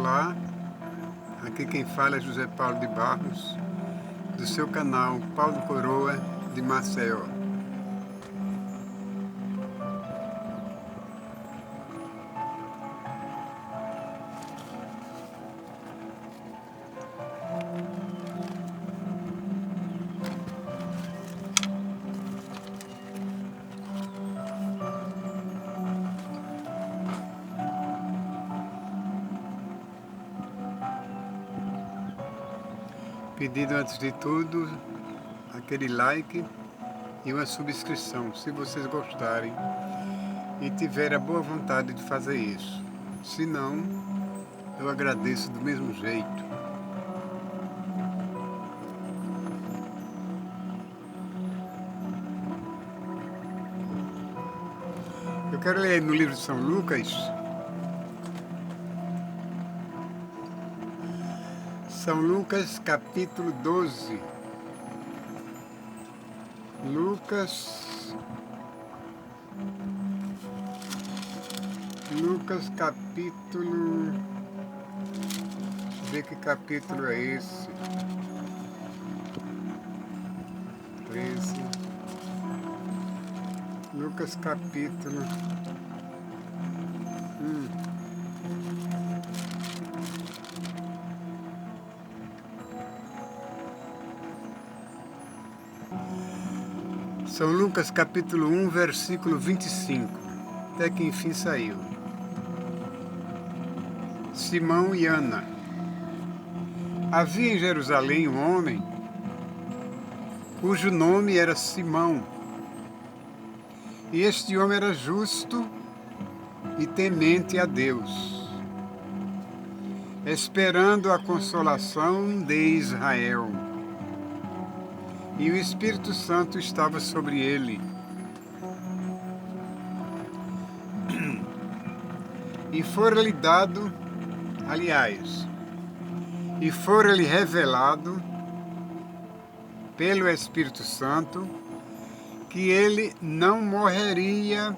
Olá, aqui quem fala é José Paulo de Barros, do seu canal Paulo Coroa de Maceió. Pedido antes de tudo, aquele like e uma subscrição, se vocês gostarem e tiverem a boa vontade de fazer isso. Se não, eu agradeço do mesmo jeito. Eu quero ler no livro de São Lucas, São Lucas capítulo 12. Lucas capítulo... Deixa eu ver que capítulo é esse. 13. Lucas capítulo... São Lucas capítulo 1, versículo 25. Até que enfim saiu. Simão e Ana. Havia em Jerusalém um homem cujo nome era Simão. E este homem era justo e temente a Deus, esperando a consolação de Israel. E o Espírito Santo estava sobre ele. E fora-lhe dado, e fora-lhe revelado pelo Espírito Santo que ele não morreria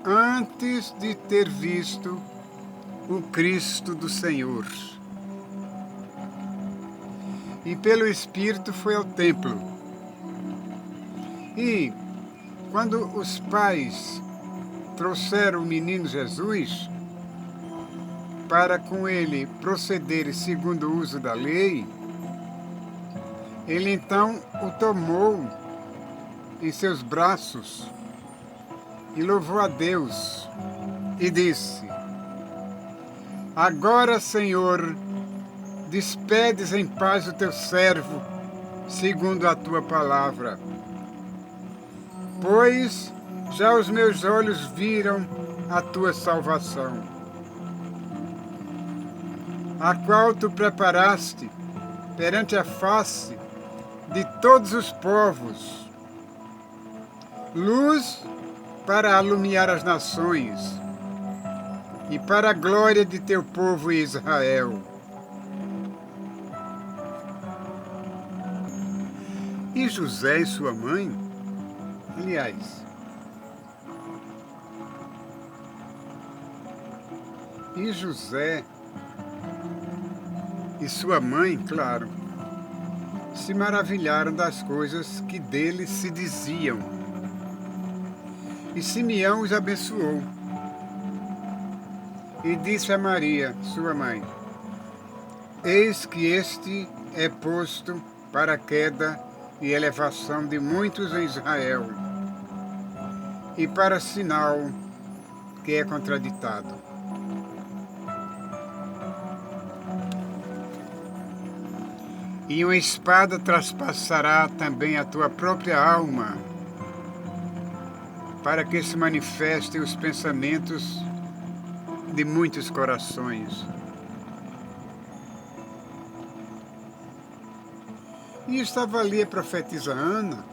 antes de ter visto o Cristo do Senhor. E pelo Espírito foi ao templo. E quando os pais trouxeram o menino Jesus para com ele proceder segundo o uso da lei, ele então o tomou em seus braços e louvou a Deus e disse: Agora, Senhor, despedes em paz o teu servo, segundo a tua palavra. Pois já os meus olhos viram a tua salvação, a qual tu preparaste perante a face de todos os povos, luz para alumiar as nações e para a glória de teu povo Israel. E José e sua mãe, José e sua mãe, claro, se maravilharam das coisas que dele se diziam. E Simeão os abençoou. E disse a Maria, sua mãe: Eis que este é posto para a queda e elevação de muitos em Israel, e para sinal que é contraditado. E uma espada traspassará também a tua própria alma, para que se manifestem os pensamentos de muitos corações. E estava ali a profetisa Ana,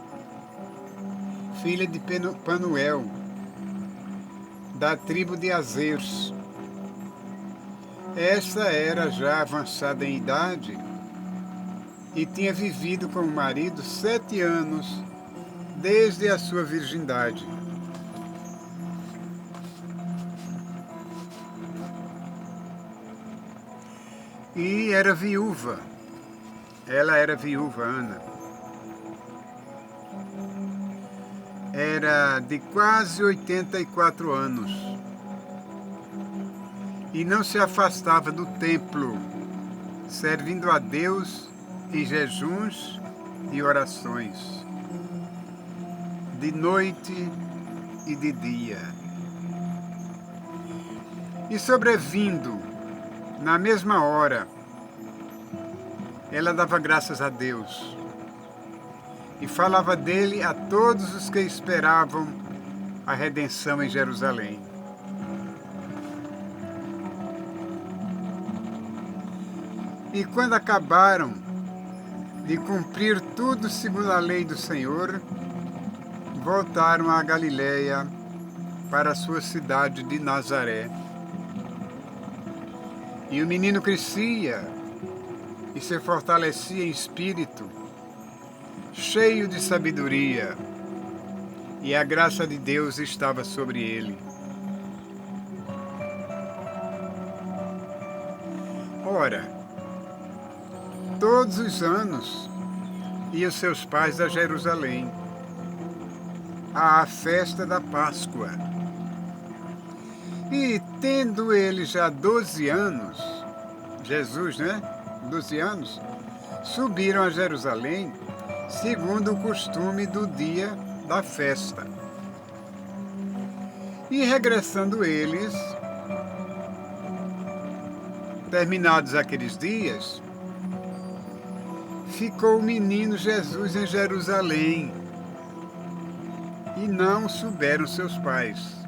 filha de Panuel, da tribo de Aser. Esta era já avançada em idade e tinha vivido com o marido 7 anos, desde a sua virgindade. e era viúva. Ela era viúva, Ana. Era de quase 84 anos. E não se afastava do templo, servindo a Deus em jejuns e orações, de noite e de dia. E sobrevindo, na mesma hora, ela dava graças a Deus e falava dele a todos os que esperavam a redenção em Jerusalém. E quando acabaram de cumprir tudo segundo a lei do Senhor, voltaram a Galiléia para a sua cidade de Nazaré. E o menino crescia e se fortalecia em espírito, cheio de sabedoria, e a graça de Deus estava sobre ele. Ora, todos os anos iam seus pais a Jerusalém, à festa da Páscoa. E tendo ele já 12 anos, Jesus, 12 anos, subiram a Jerusalém, segundo o costume do dia da festa. E regressando eles, terminados aqueles dias, ficou o menino Jesus em Jerusalém, e não souberam seus pais.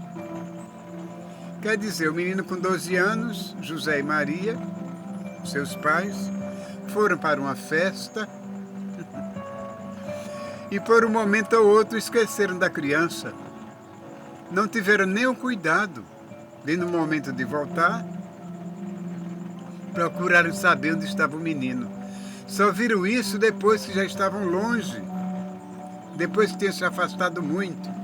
Quer dizer, o menino com 12 anos, José e Maria, seus pais, foram para uma festa e por um momento ou outro esqueceram da criança. Não tiveram nem o cuidado de, no momento de voltar, procuraram saber onde estava o menino. Só viram isso depois que já estavam longe, depois que tinham se afastado muito.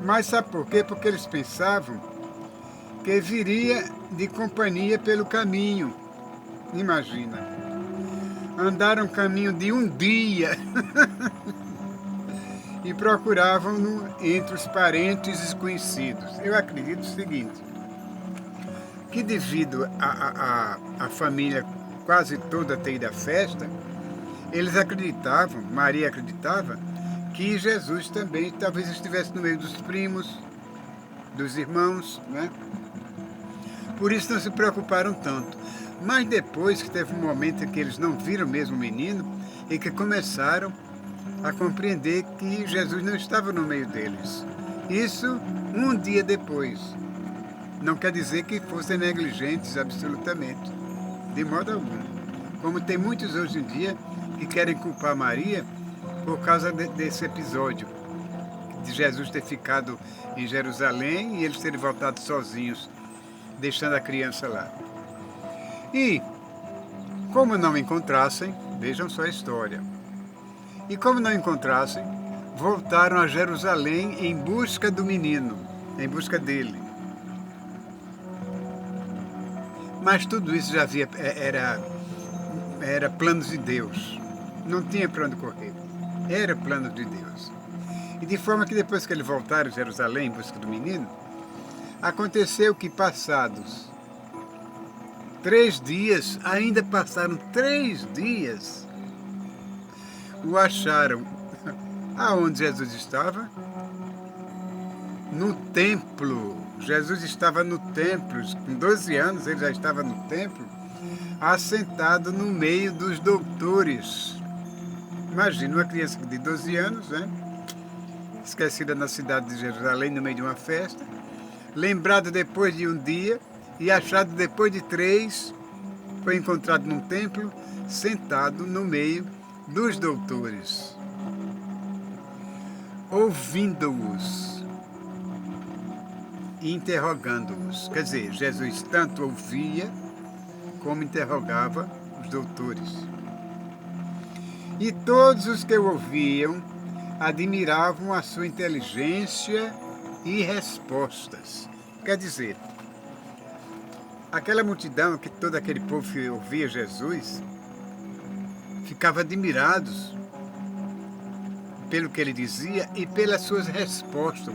Mas sabe por quê? Porque eles pensavam que viria de companhia pelo caminho. Imagina. Andaram um caminho de um dia e procuravam-no entre os parentes desconhecidos. Eu acredito o seguinte, que devido a família quase toda ter ido à festa, eles acreditavam, Maria acreditava, que Jesus também talvez estivesse no meio dos primos, dos irmãos, né? Por isso não se preocuparam tanto. Mas depois que teve um momento em que eles não viram mesmo o menino e que começaram a compreender que Jesus não estava no meio deles. Isso um dia depois. Não quer dizer que fossem negligentes absolutamente, de modo algum. Como tem muitos hoje em dia que querem culpar Maria por causa desse episódio, de Jesus ter ficado em Jerusalém e eles terem voltado sozinhos, deixando a criança lá. E, como não encontrassem, vejam só a história, e como não encontrassem, voltaram a Jerusalém em busca do menino, em busca dele. Mas tudo isso já era planos de Deus, não tinha para onde correr, era plano de Deus. E de forma que depois que eles voltaram a Jerusalém em busca do menino, aconteceu que passados 3 dias, ainda passaram 3 dias, o acharam aonde Jesus estava? No templo. Jesus estava no templo, com 12 anos ele já estava no templo, assentado no meio dos doutores. Imagina uma criança de 12 anos, esquecida na cidade de Jerusalém, no meio de uma festa, lembrado depois de um dia e achado depois de 3, foi encontrado num templo, sentado no meio dos doutores, ouvindo-os e interrogando-os. Quer dizer, Jesus tanto ouvia como interrogava os doutores. E todos os que o ouviam admiravam a sua inteligência e respostas. Quer dizer, aquela multidão, que todo aquele povo que ouvia Jesus, ficava admirados pelo que ele dizia e pelas suas respostas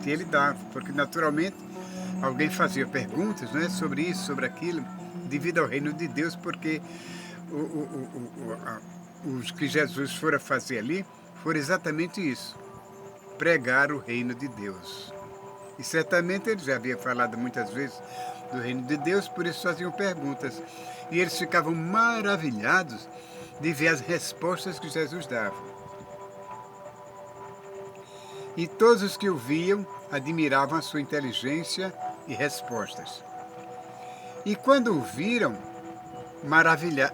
que ele dava, porque naturalmente alguém fazia perguntas, né, sobre isso, sobre aquilo, devido ao reino de Deus, porque os que Jesus fora fazer ali foram exatamente isso, pregar o reino de Deus. E certamente ele já havia falado muitas vezes do reino de Deus, por isso faziam perguntas. E eles ficavam maravilhados de ver as respostas que Jesus dava. E todos os que o viam admiravam a sua inteligência e respostas. E quando o viram,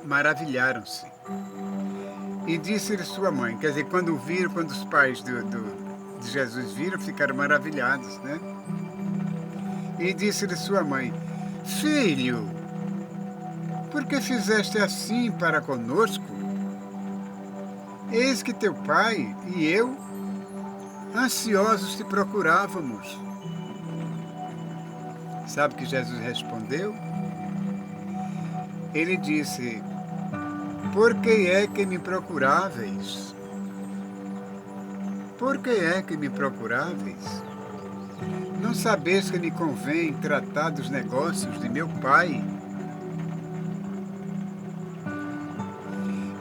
maravilharam-se. E disse-lhe sua mãe, quer dizer, quando o viram, quando os pais de Jesus viram, ficaram maravilhados, né? E disse-lhe sua mãe, filho, por que fizeste assim para conosco? Eis que teu pai e eu, ansiosos te procurávamos. Sabe o que Jesus respondeu? Ele disse, por que é que me procuráveis? Por que é que me procuráveis? Não sabeis que me convém tratar dos negócios de meu pai?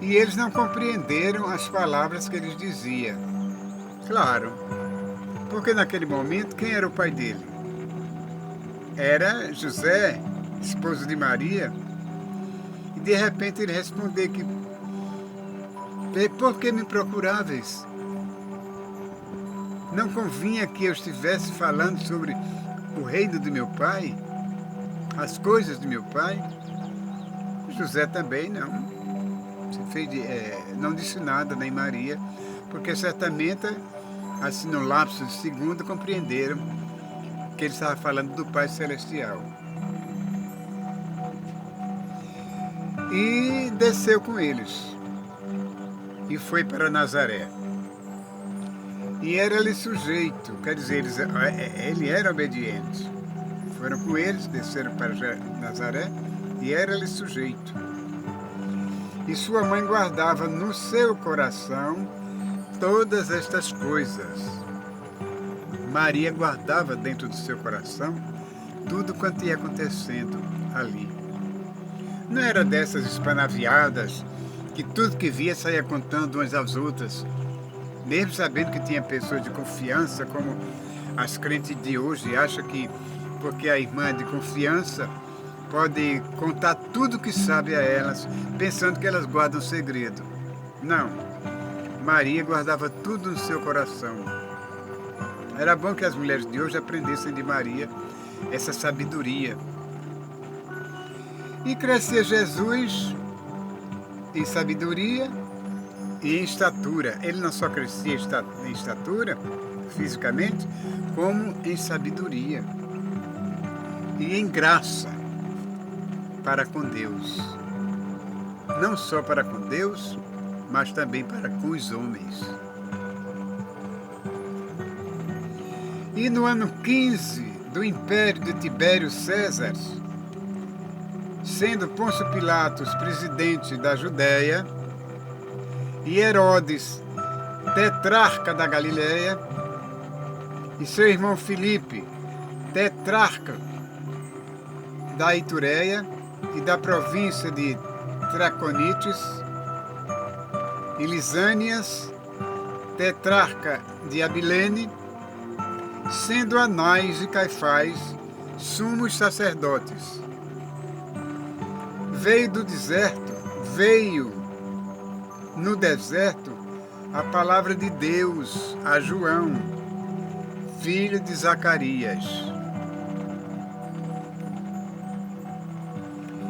E eles não compreenderam as palavras que ele dizia. Claro, porque naquele momento, quem era o pai dele? Era José, esposo de Maria. E de repente ele respondeu que, por que me procuráveis? Não convinha que eu estivesse falando sobre o reino de meu pai? As coisas de meu pai? José também não. Não disse nada, nem Maria, porque certamente, assim no lapso de segundo, compreenderam que ele estava falando do Pai Celestial. E desceu com eles e foi para Nazaré. E era-lhe sujeito, quer dizer, ele era obediente. Foram com eles, desceram para Nazaré e era-lhe sujeito. E sua mãe guardava no seu coração todas estas coisas. Maria guardava dentro do seu coração tudo quanto ia acontecendo ali. Não era dessas espanaviadas que tudo que via saía contando umas às outras, mesmo sabendo que tinha pessoas de confiança, como as crentes de hoje acham que porque a irmã é de confiança pode contar tudo que sabe a elas, pensando que elas guardam segredo. Não. Maria guardava tudo no seu coração. Era bom que as mulheres de hoje aprendessem de Maria essa sabedoria. E crescia Jesus em sabedoria e em estatura. Ele não só crescia em estatura, fisicamente, como em sabedoria e em graça para com Deus. Não só para com Deus, mas também para com os homens. E no ano 15 do império de Tibério César, sendo Pôncio Pilatos presidente da Judéia e Herodes tetrarca da Galileia e seu irmão Filipe tetrarca da Itureia e da província de Traconites e Lisânias, tetrarca de Abilene, sendo Anás e Caifás sumos sacerdotes. Veio no deserto a palavra de Deus a João, filho de Zacarias.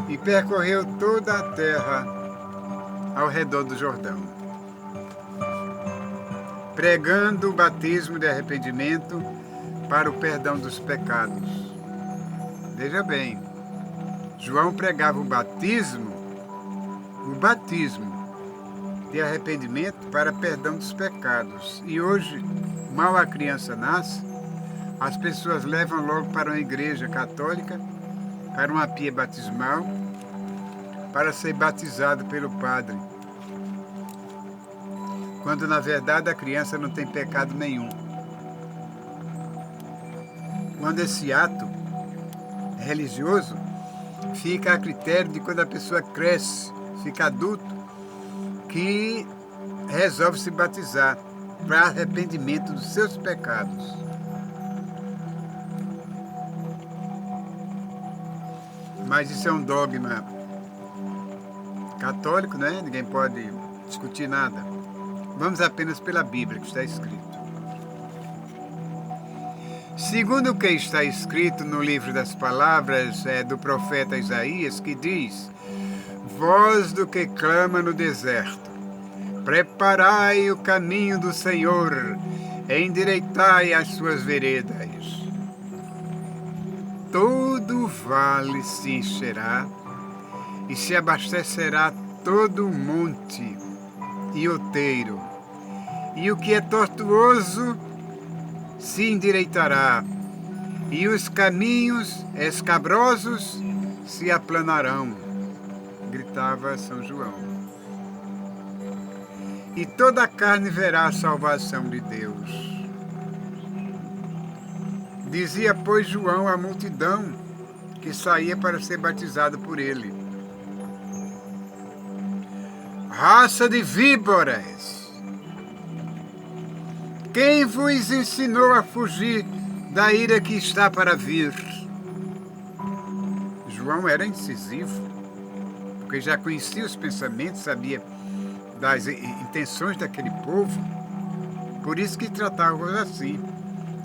E percorreu toda a terra ao redor do Jordão, pregando o batismo de arrependimento para o perdão dos pecados. Veja bem, João pregava o batismo de arrependimento para perdão dos pecados. E hoje, mal a criança nasce, as pessoas levam logo para uma igreja católica para uma pia batismal para ser batizado pelo padre, quando na verdade a criança não tem pecado nenhum. Quando esse ato religioso fica a critério de quando a pessoa cresce, fica adulto, que resolve se batizar para arrependimento dos seus pecados. Mas isso é um dogma católico, né? Ninguém pode discutir nada. Vamos apenas pela Bíblia, que está escrito. Segundo o que está escrito no livro das palavras do profeta Isaías, que diz: voz do que clama no deserto, preparai o caminho do Senhor, endireitai as suas veredas. Todo vale se encherá, e se abastecerá todo o monte e outeiro, e o que é tortuoso se endireitará, e os caminhos escabrosos se aplanarão, gritava São João. E toda a carne verá a salvação de Deus. Dizia, pois, João à multidão que saía para ser batizado por ele: raça de víboras, quem vos ensinou a fugir da ira que está para vir? João era incisivo, porque já conhecia os pensamentos, sabia das intenções daquele povo, por isso que tratava-os assim: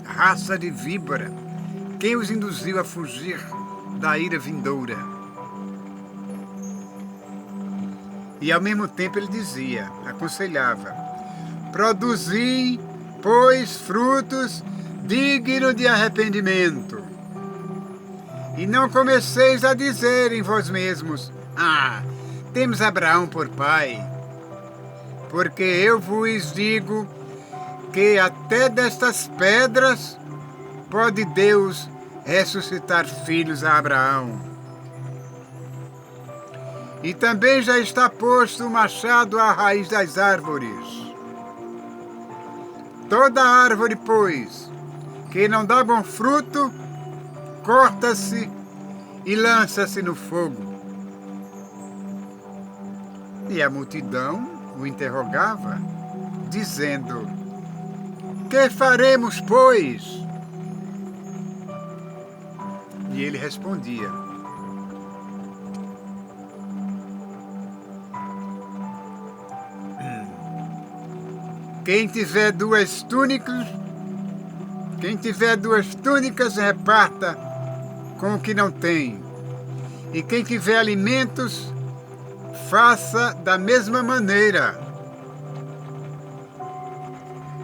raça de víbora, quem os induziu a fugir da ira vindoura? E ao mesmo tempo ele dizia, aconselhava: produzi, pois, frutos dignos de arrependimento. E não comeceis a dizer em vós mesmos: temos Abraão por pai. Porque eu vos digo que até destas pedras pode Deus ressuscitar filhos a Abraão. E também já está posto o machado à raiz das árvores. Toda árvore, pois, que não dá bom fruto, corta-se e lança-se no fogo. E a multidão o interrogava, dizendo: que faremos, pois? E ele respondia: quem tiver duas túnicas, reparta com o que não tem. E quem tiver alimentos, faça da mesma maneira.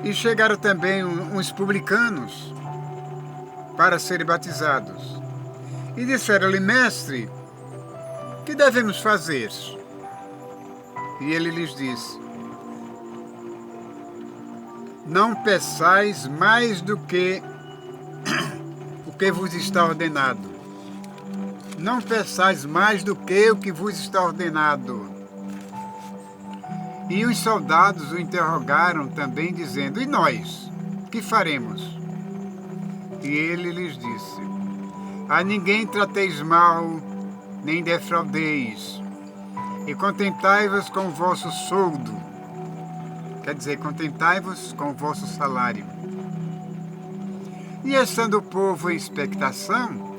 E chegaram também uns publicanos para serem batizados. E disseram-lhe: mestre, que devemos fazer? E ele lhes disse: não peçais mais do que o que vos está ordenado. Não peçais mais do que o que vos está ordenado. E os soldados o interrogaram também, dizendo: e nós, que faremos? E ele lhes disse: a ninguém trateis mal, nem defraudeis, e contentai-vos com o vosso soldo. Quer dizer, contentai-vos com o vosso salário. E estando o povo em expectação,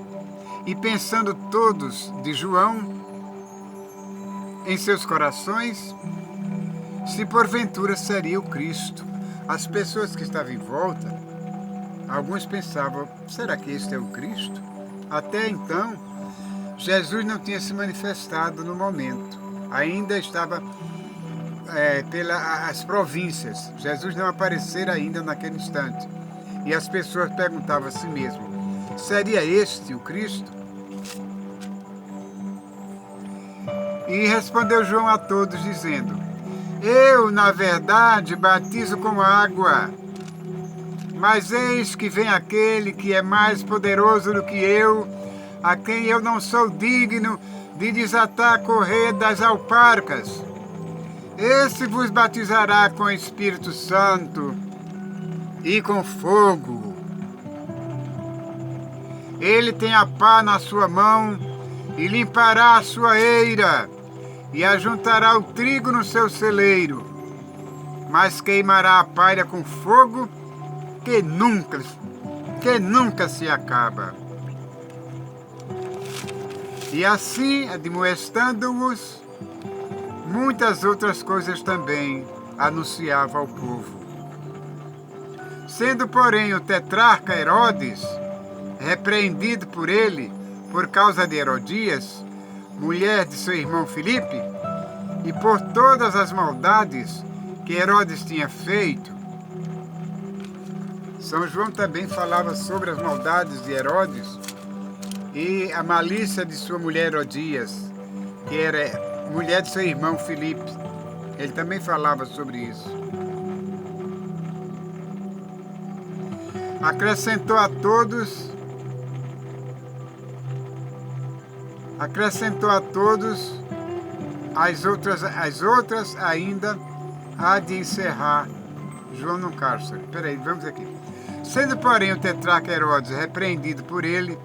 e pensando todos de João em seus corações, se porventura seria o Cristo. As pessoas que estavam em volta, alguns pensavam: será que este é o Cristo? Até então, Jesus não tinha se manifestado no momento. Ainda estava pelas províncias. Jesus não aparecera ainda naquele instante. E as pessoas perguntavam a si mesmas: seria este o Cristo? E respondeu João a todos, dizendo: eu, na verdade, batizo com água, mas eis que vem aquele que é mais poderoso do que eu, a quem eu não sou digno de desatar a correia das alparcas. Esse vos batizará com o Espírito Santo e com fogo. Ele tem a pá na sua mão e limpará a sua eira e ajuntará o trigo no seu celeiro, mas queimará a palha com fogo que nunca se acaba. E assim, admoestando-os, muitas outras coisas também anunciava ao povo. Sendo, porém, o tetrarca Herodes repreendido por ele por causa de Herodias, mulher de seu irmão Filipe, e por todas as maldades que Herodes tinha feito. São João também falava sobre as maldades de Herodes e a malícia de sua mulher Herodias, que era mulher de seu irmão Filipe. Ele também falava sobre isso. Acrescentou a todos as outras ainda há de encerrar João no cárcere. Peraí, vamos aqui. Sendo, porém, o tetrarca Herodes repreendido por ele,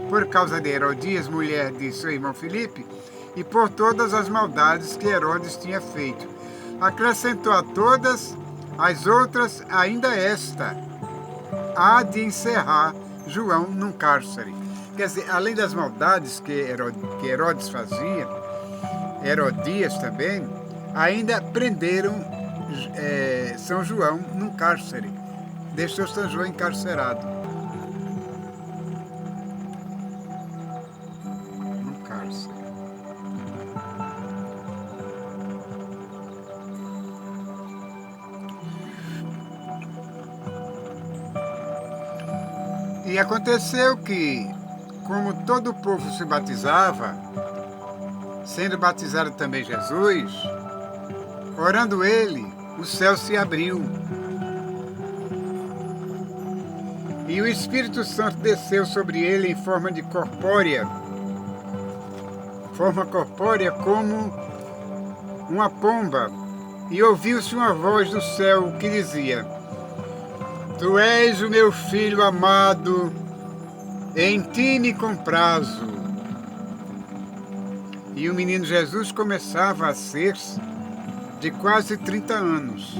por causa de Herodias, mulher de seu irmão Filipe, e por todas as maldades que Herodes tinha feito, acrescentou a todas as outras ainda esta, há de encerrar João num cárcere. Quer dizer, além das maldades que Herodes fazia, Herodias também, ainda prenderam São João num cárcere. Deixou São João encarcerado. Num cárcere. E aconteceu que, como todo o povo se batizava, sendo batizado também Jesus, orando ele, o céu se abriu. E o Espírito Santo desceu sobre ele em forma corpórea como uma pomba, e ouviu-se uma voz do céu que dizia: Tu és o meu filho amado, em ti me comprazo. E o menino Jesus começava a ser de quase 30 anos.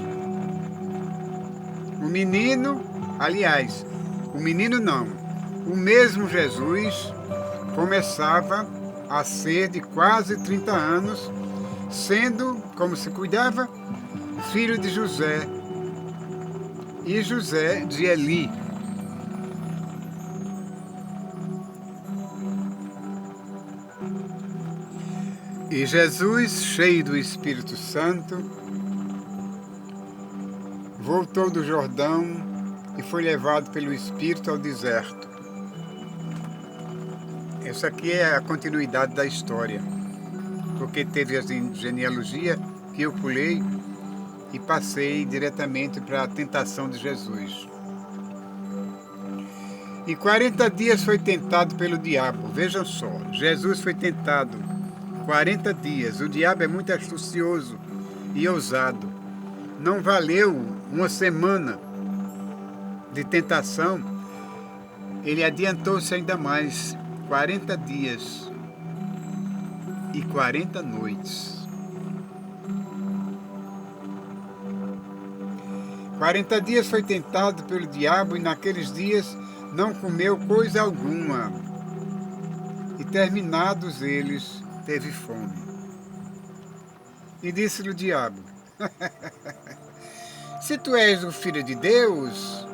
O menino não, o mesmo Jesus começava a ser de quase 30 anos, sendo, como se cuidava, filho de José, e José de Eli. E Jesus, cheio do Espírito Santo, voltou do Jordão e foi levado pelo Espírito ao deserto. Essa aqui é a continuidade da história, porque teve a genealogia que eu pulei e passei diretamente para a tentação de Jesus. E 40 dias foi tentado pelo diabo. Vejam só, Jesus foi tentado 40 dias. O diabo é muito astucioso e ousado. Não valeu uma semana de tentação, ele adiantou-se ainda mais, 40 dias e 40 noites. 40 dias foi tentado pelo diabo e naqueles dias não comeu coisa alguma. E terminados eles, teve fome. E disse-lhe o diabo: Se tu és o Filho de Deus,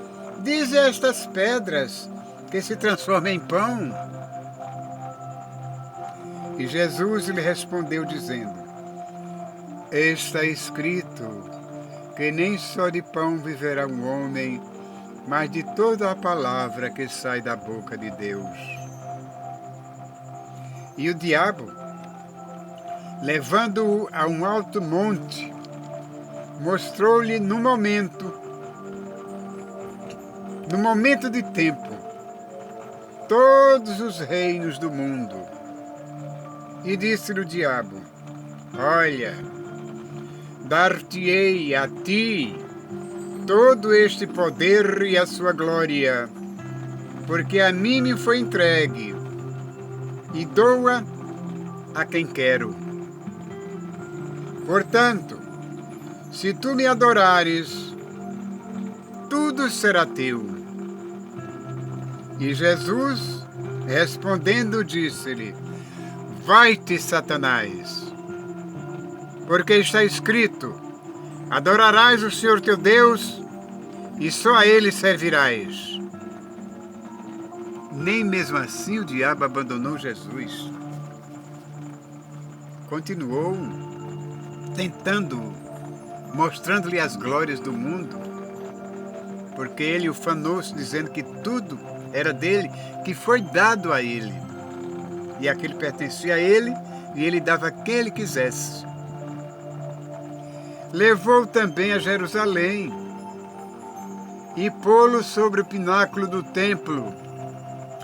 diz a estas pedras que se transformem em pão. E Jesus lhe respondeu dizendo: Está escrito que nem só de pão viverá um homem, mas de toda a palavra que sai da boca de Deus. E o diabo, levando-o a um alto monte, mostrou-lhe no momento de tempo, todos os reinos do mundo. E disse-lhe o diabo: olha, dar-te-ei a ti todo este poder e a sua glória, porque a mim me foi entregue, e dou-a a quem quero. Portanto, se tu me adorares, tudo será teu. E Jesus, respondendo, disse-lhe: vai-te, Satanás, porque está escrito: adorarás o Senhor teu Deus e só a Ele servirás. Nem mesmo assim o diabo abandonou Jesus. Continuou tentando, mostrando-lhe as glórias do mundo, porque ele ufanou-se dizendo que tudo era dele, que foi dado a ele. E aquele pertencia a ele, e ele dava a quem ele quisesse. Levou também a Jerusalém e pô-lo sobre o pináculo do templo.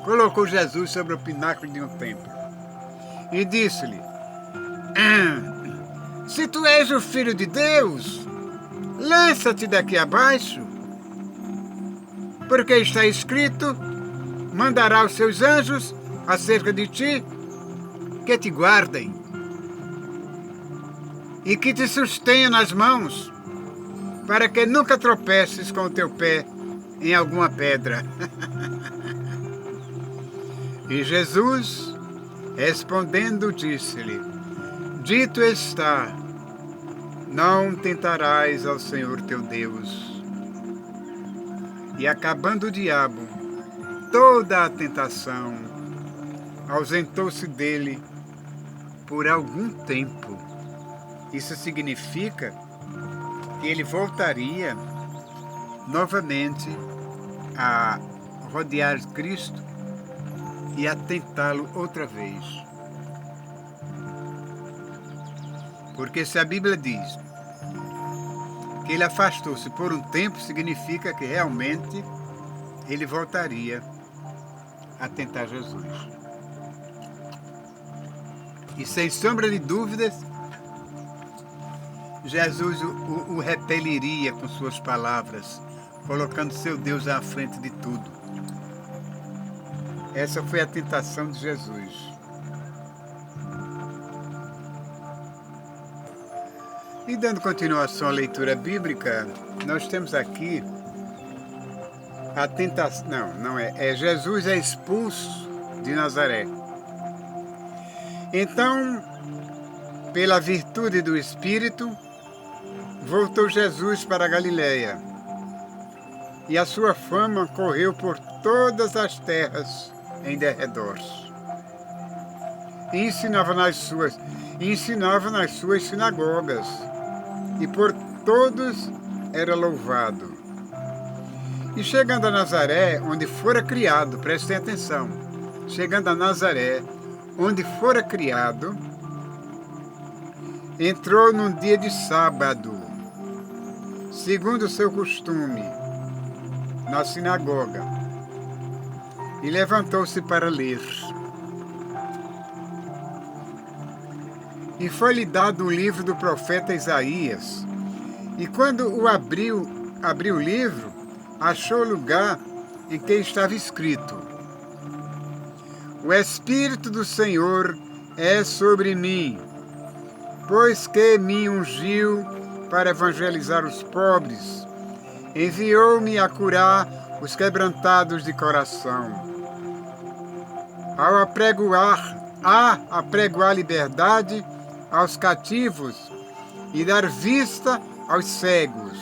Colocou Jesus sobre o pináculo de um templo e disse-lhe: se tu és o Filho de Deus, lança-te daqui abaixo, porque está escrito: mandará os seus anjos acerca de ti, que te guardem e que te sustenham nas mãos, para que nunca tropeces com o teu pé em alguma pedra. E Jesus, respondendo, disse-lhe: dito está, não tentarás ao Senhor teu Deus. E acabando o diabo toda a tentação, ausentou-se dele por algum tempo. Isso significa que ele voltaria novamente a rodear Cristo e a tentá-lo outra vez. Porque se a Bíblia diz que ele afastou-se por um tempo, significa que realmente ele voltaria a tentar Jesus. E sem sombra de dúvidas, Jesus o repeliria com suas palavras, colocando seu Deus à frente de tudo. Essa foi a tentação de Jesus. E dando continuação à leitura bíblica, nós temos aqui a tentação. É Jesus é expulso de Nazaré. Então, pela virtude do Espírito, voltou Jesus para a Galileia, e a sua fama correu por todas as terras em derredor. E ensinava nas suas sinagogas, e por todos era louvado. E chegando a Nazaré, onde fora criado, prestem atenção, chegando a Nazaré, onde fora criado, entrou num dia de sábado, segundo o seu costume, na sinagoga, e levantou-se para ler. E foi-lhe dado o livro do profeta Isaías, e quando o abriu o livro, achou o lugar em que estava escrito: o Espírito do Senhor é sobre mim, pois que me ungiu para evangelizar os pobres, enviou-me a curar os quebrantados de coração, a apregoar liberdade aos cativos e dar vista aos cegos,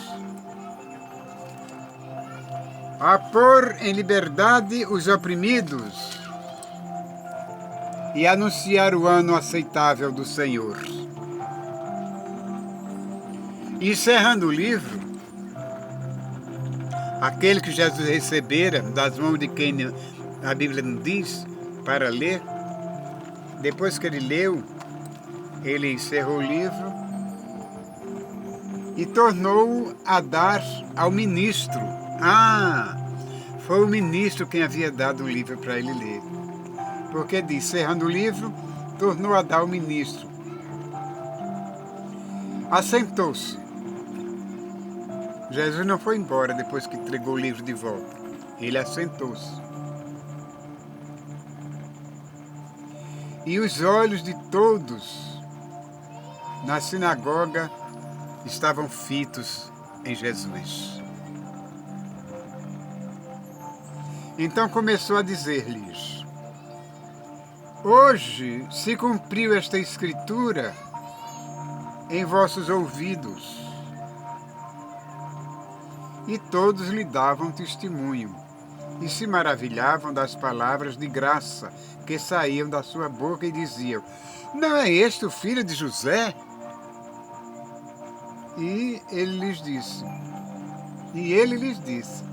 a pôr em liberdade os oprimidos e anunciar o ano aceitável do Senhor. Encerrando o livro, aquele que Jesus recebera das mãos de quem a Bíblia não diz, para ler, depois que ele leu, ele encerrou o livro e tornou a dar ao ministro. Foi o ministro quem havia dado o livro para ele ler. Porque diz, cerrando o livro, tornou a dar ao ministro. Assentou-se. Jesus não foi embora depois que entregou o livro de volta. Ele assentou-se. E os olhos de todos na sinagoga estavam fitos em Jesus. Então começou a dizer-lhes: hoje se cumpriu esta escritura em vossos ouvidos. E todos lhe davam testemunho, e se maravilhavam das palavras de graça que saíam da sua boca e diziam: não é este o filho de José? E ele lhes disse,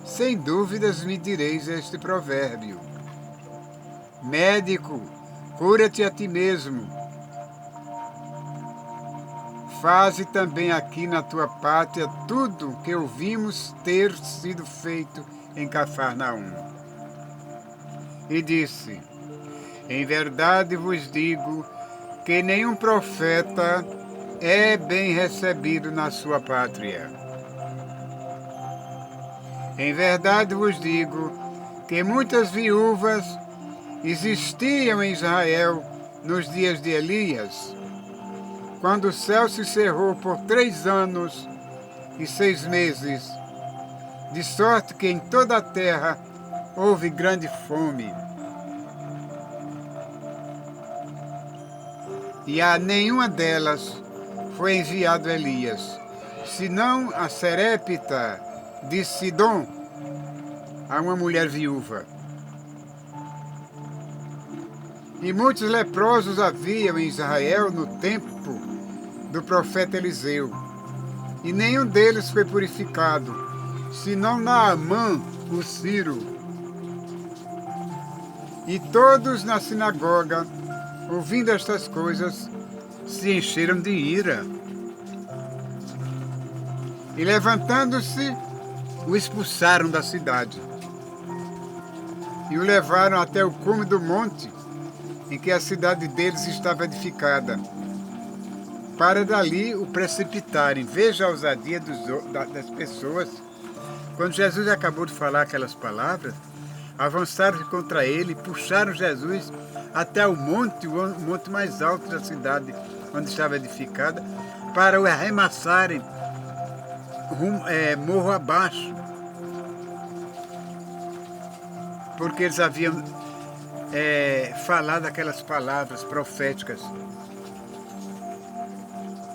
sem dúvidas me direis este provérbio: médico, cura-te a ti mesmo. Faze também aqui na tua pátria tudo que ouvimos ter sido feito em Cafarnaum. E disse: em verdade vos digo que nenhum profeta é bem recebido na sua pátria. Em verdade vos digo que muitas viúvas existiam em Israel nos dias de Elias, quando o céu se cerrou por 3 anos e 6 meses, de sorte que em toda a terra houve grande fome. E a nenhuma delas foi enviado Elias, senão a Serepta de Sidom, a uma mulher viúva. E muitos leprosos haviam em Israel no tempo do profeta Eliseu, e nenhum deles foi purificado, senão Naamã, o sírio. E todos na sinagoga, ouvindo estas coisas, se encheram de ira. E levantando-se, o expulsaram da cidade. E o levaram até o cume do monte, em que a cidade deles estava edificada, para dali o precipitarem. Veja a ousadia das pessoas. Quando Jesus acabou de falar aquelas palavras, avançaram contra ele, puxaram Jesus até o monte mais alto da cidade, onde estava edificada, para o arremessarem morro abaixo. Porque eles haviam falado aquelas palavras proféticas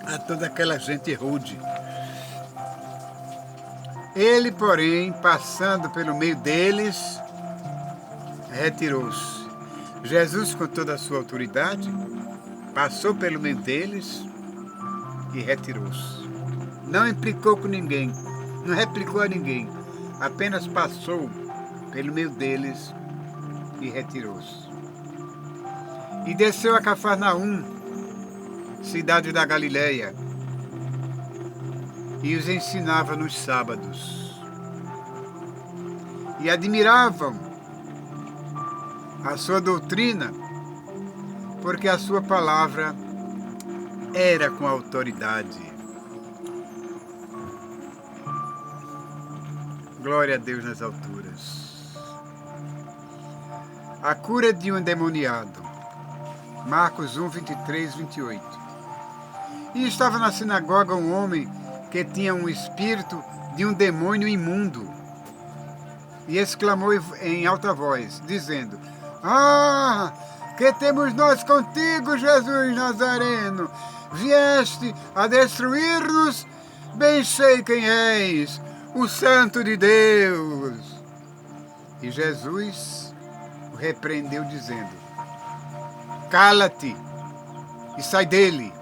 a toda aquela gente rude. Ele, porém, passando pelo meio deles, retirou-se. Jesus, com toda a sua autoridade, passou pelo meio deles e retirou-se. Não implicou com ninguém, não replicou a ninguém, apenas passou pelo meio deles e retirou-se. E desceu a Cafarnaum, cidade da Galileia, e os ensinava nos sábados. E admiravam a sua doutrina, porque a sua palavra era com autoridade. Glória a Deus nas alturas. A cura de um endemoniado. Marcos 1, 23, 28. E estava na sinagoga um homem que tinha um espírito de um demônio imundo. E exclamou em alta voz, dizendo: ah, que temos nós contigo, Jesus Nazareno? Vieste a destruir-nos? Bem sei quem és, o Santo de Deus. E Jesus o repreendeu, dizendo: cala-te e sai dele.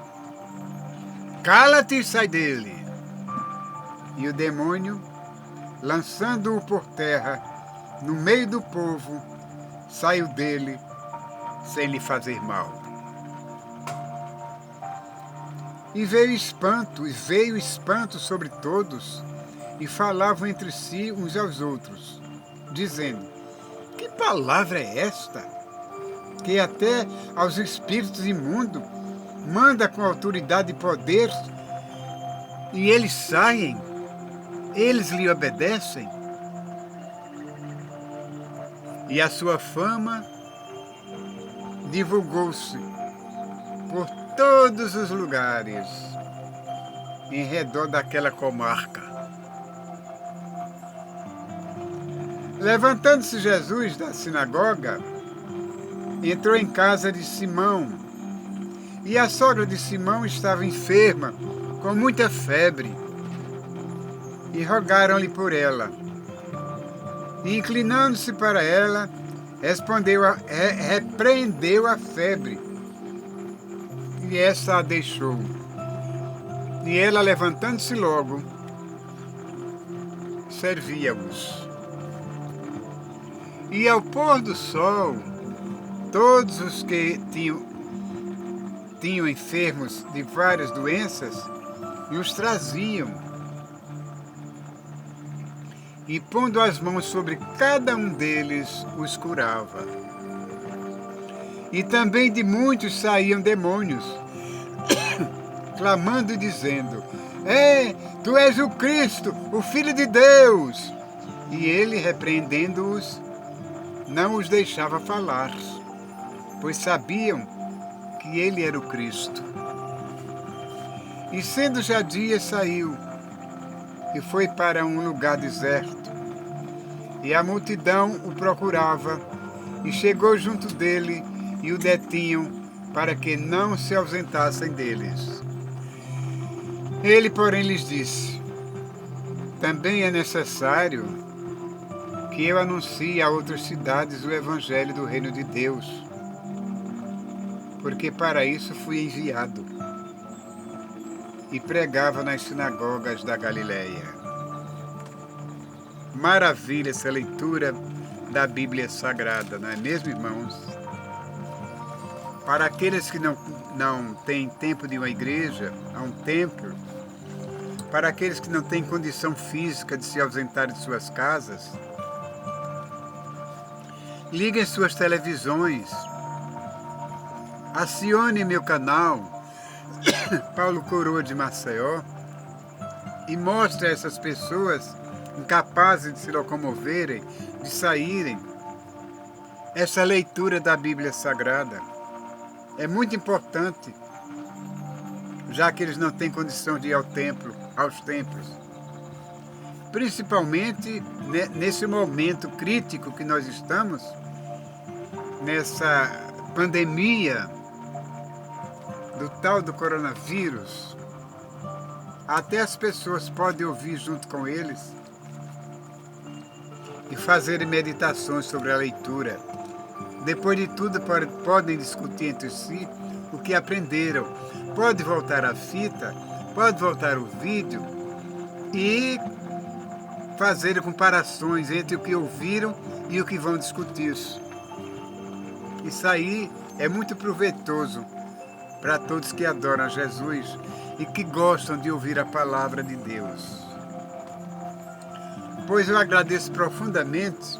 Cala-te e sai dele. E o demônio, lançando-o por terra, no meio do povo, saiu dele sem lhe fazer mal. E veio espanto sobre todos, e falavam entre si uns aos outros: dizendo: que palavra é esta? Que até aos espíritos imundos manda com autoridade e poder, e eles saem, eles lhe obedecem. E a sua fama divulgou-se por todos os lugares em redor daquela comarca. Levantando-se Jesus da sinagoga, entrou em casa de Simão, e a sogra de Simão estava enferma, com muita febre, e rogaram-lhe por ela. E inclinando-se para ela, repreendeu a febre, e essa a deixou. E ela, levantando-se logo, servia-os. E ao pôr do sol, todos os que tinham enfermos de várias doenças, os traziam. E pondo as mãos sobre cada um deles, os curava. E também de muitos saíam demônios, clamando e dizendo: tu és o Cristo, o Filho de Deus. E ele, repreendendo-os, não os deixava falar, pois sabiam que ele era o Cristo. E sendo já dia, saiu e foi para um lugar deserto. E a multidão o procurava, e chegou junto dele, e o detinham, para que não se ausentassem deles. Ele, porém, lhes disse: também é necessário que eu anuncie a outras cidades o evangelho do reino de Deus, porque para isso fui enviado. E pregava nas sinagogas da Galileia. Maravilha essa leitura da Bíblia Sagrada, não é mesmo, irmãos? Para aqueles que não têm tempo de uma igreja, a um templo, para aqueles que não têm condição física de se ausentar de suas casas, liguem suas televisões, acione meu canal, Paulo Coroa de Maceió, e mostre a essas pessoas incapazes de se locomoverem, de saírem, essa leitura da Bíblia Sagrada. É muito importante, já que eles não têm condição de ir aos templos. Principalmente nesse momento crítico que nós estamos, nessa pandemia do tal do coronavírus. Até as pessoas podem ouvir junto com eles e fazerem meditações sobre a leitura. Depois de tudo, podem discutir entre si o que aprenderam. Pode voltar a fita, pode voltar o vídeo e fazer comparações entre o que ouviram e o que vão discutir. Isso aí é muito proveitoso para todos que adoram a Jesus e que gostam de ouvir a palavra de Deus. Pois eu agradeço profundamente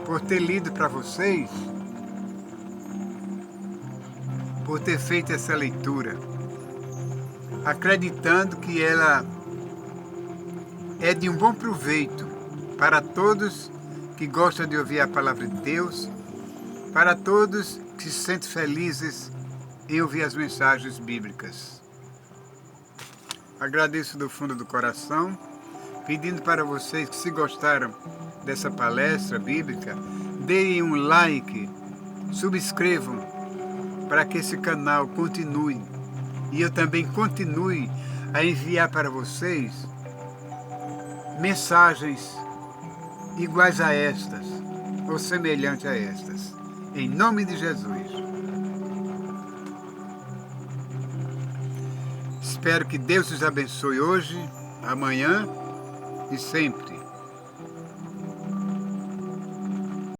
por ter lido para vocês, por ter feito essa leitura, acreditando que ela é de um bom proveito para todos que gostam de ouvir a palavra de Deus, para todos que se sentem felizes em ouvir as mensagens bíblicas. Agradeço do fundo do coração, pedindo para vocês que, se gostaram dessa palestra bíblica, deem um like, subscrevam, para que esse canal continue e eu também continue a enviar para vocês mensagens iguais a estas ou semelhantes a estas, em nome de Jesus. Espero que Deus os abençoe hoje, amanhã e sempre.